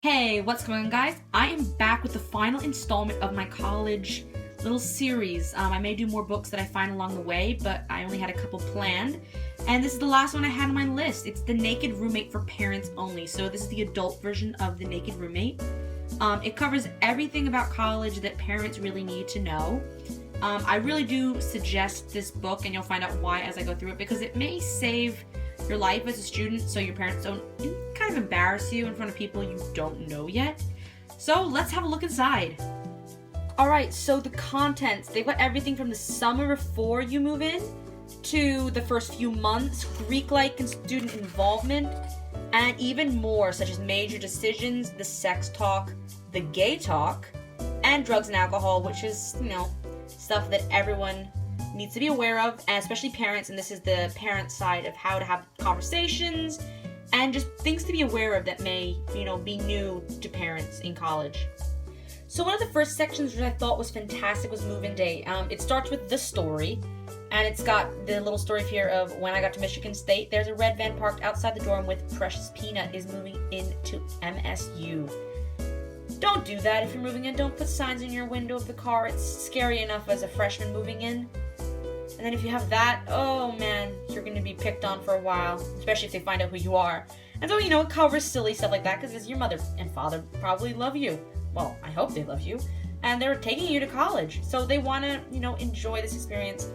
Hey, what's going on, guys? I am back with the final installment of my college little series. I may do more books that I find along the way, but I only had a couple planned. And this is the last one I had on my list. It's The Naked Roommate for Parents Only. So this is the adult version of The Naked Roommate. It covers everything about college that parents really need to know. I really do suggest this book, and you'll find out why as I go through it, because it may save your life as a student so your parents don't kind of embarrass you in front of people you don't know yet. So let's have a look inside. Alright, so the contents, they've got everything from the summer before you move in to the first few months, Greek-like and student involvement, and even more, such as major decisions, the sex talk, the gay talk, and drugs and alcohol, which is, stuff that everyone needs to be aware of, and especially parents, and this is the parent side of how to have conversations and just things to be aware of that may, be new to parents in college. So one of the first sections which I thought was fantastic was move-in day. It starts with the story, and it's got the little story here of when I got to Michigan State. There's a red van parked outside the dorm with Precious Peanut is moving into MSU. Don't do that if you're moving in. Don't put signs in your window of the car. It's scary enough as a freshman moving in. And then if you have that, oh man, you're going to be picked on for a while, especially if they find out who you are. And so, it covers silly stuff like that because your mother and father probably love you. Well, I hope they love you. And they're taking you to college. So they want to, enjoy this experience.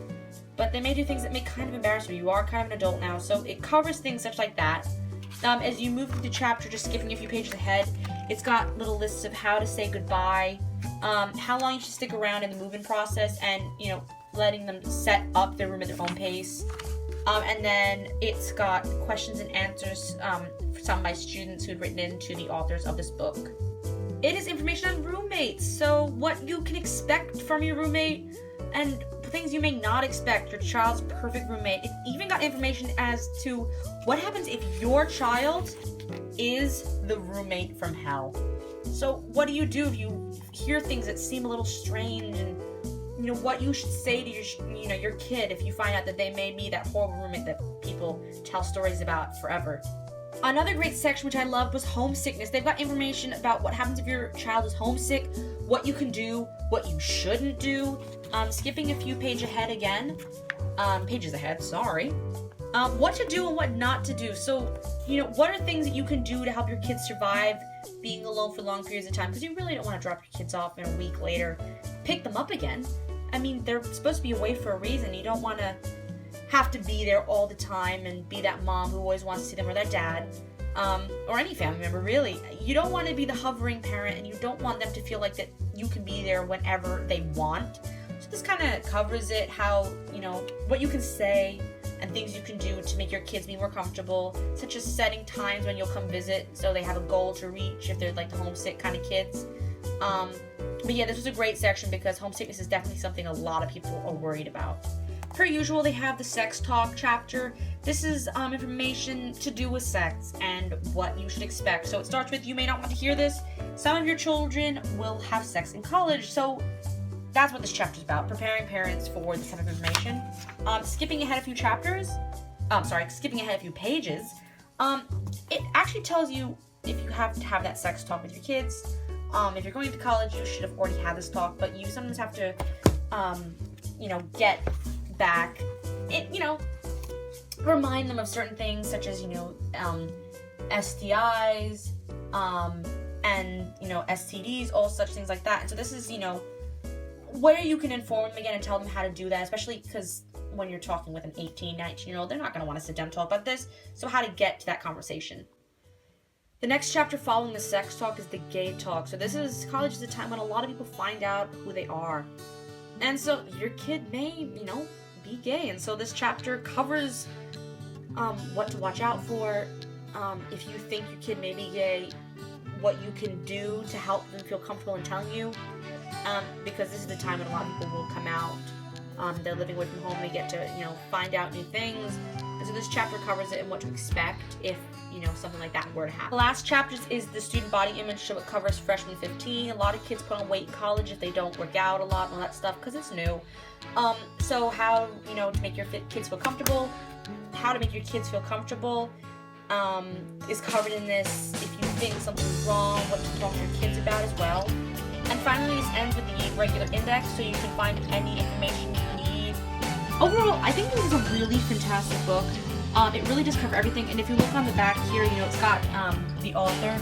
But they may do things that may kind of embarrass you. You are kind of an adult now. So it covers things such like that. As you move through the chapter, just skipping a few pages ahead, it's got little lists of how to say goodbye, how long you should stick around in the move-in process, and, letting them set up their room at their own pace. And then it's got questions and answers for some of my students who'd written in to the authors of this book. It is information on roommates, so what you can expect from your roommate and things you may not expect, your child's perfect roommate. It even got information as to what happens if your child is the roommate from hell. So what do you do if you hear things that seem a little strange, and what you should say to your kid if you find out that they may be that horrible roommate that people tell stories about forever. Another great section which I loved was homesickness. They've got information about what happens if your child is homesick, what you can do, what you shouldn't do. Skipping a few pages ahead, what to do and what not to do. So, what are things that you can do to help your kids survive being alone for long periods of time? Because you really don't want to drop your kids off and a week later pick them up again. I mean, they're supposed to be away for a reason. You don't want to have to be there all the time and be that mom who always wants to see them, or that dad, or any family member, really. You don't want to be the hovering parent, and you don't want them to feel like that you can be there whenever they want. So this kind of covers it, how, what you can say and things you can do to make your kids be more comfortable, such as setting times when you'll come visit so they have a goal to reach if they're like the homesick kind of kids. But yeah, this was a great section because homesickness is definitely something a lot of people are worried about. Per usual, they have the sex talk chapter. This is information to do with sex and what you should expect. So it starts with, you may not want to hear this. Some of your children will have sex in college. So that's what this chapter is about, preparing parents for this type of information. Skipping ahead a few pages, it actually tells you if you have to have that sex talk with your kids. If you're going to college, you should have already had this talk, but you sometimes have to, get back, remind them of certain things such as, STIs, and, STDs, all such things like that. And so this is, where you can inform them again and tell them how to do that, especially because when you're talking with an 18, 19-year-old, they're not going to want to sit down and talk about this. So how to get to that conversation. The next chapter following the sex talk is the gay talk. So college is a time when a lot of people find out who they are. And so your kid may, be gay. And so this chapter covers what to watch out for. If you think your kid may be gay, what you can do to help them feel comfortable in telling you. Because this is the time when a lot of people will come out. They're living away from home. They get to, find out new things. And so this chapter covers it and what to expect if, something like that were to happen. The last chapter is the student body image, so it covers freshman 15. A lot of kids put on weight in college if they don't work out a lot and all that stuff because it's new. So how, to make your kids feel comfortable, is covered in this. If you think something's wrong, what's wrong with your kids about as well. And finally, this ends with the regular index, so you can find any information you need. Overall, I think this is a really fantastic book. It really does cover everything, and if you look on the back here, it's got the author.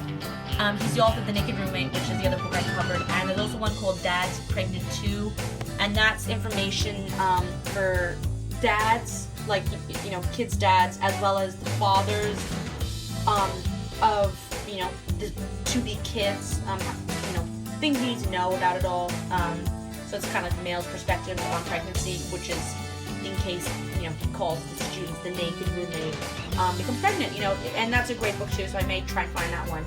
He's the author of The Naked Roommate, which is the other book I covered, and there's also one called Dad's Pregnant Too, and that's information for dads, like, kids' dads, as well as the fathers of, the to-be kids, things you need to know about it all. So it's kind of the male's perspective on pregnancy, which is in case, he calls the students the naked roommate, becomes pregnant, and that's a great book too, so I may try and find that one.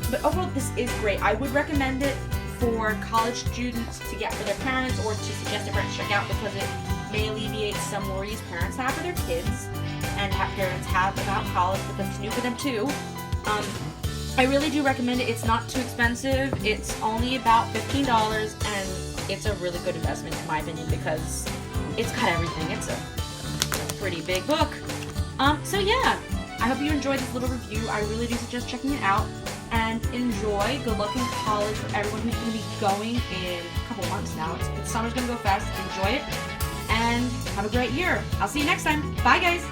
But overall, this is great. I would recommend it for college students to get for their parents, or to suggest their parents check out, because it may alleviate some worries parents have for their kids, and parents have about college, because it's new for them too. I really do recommend it. It's not too expensive. It's only about $15, and it's a really good investment in my opinion, because it's got everything. It's a pretty big book. So yeah, I hope you enjoyed this little review. I really do suggest checking it out, and enjoy. Good luck in college for everyone who's going to be going in a couple months now. Summer's going to go fast. Enjoy it, and have a great year. I'll see you next time. Bye, guys.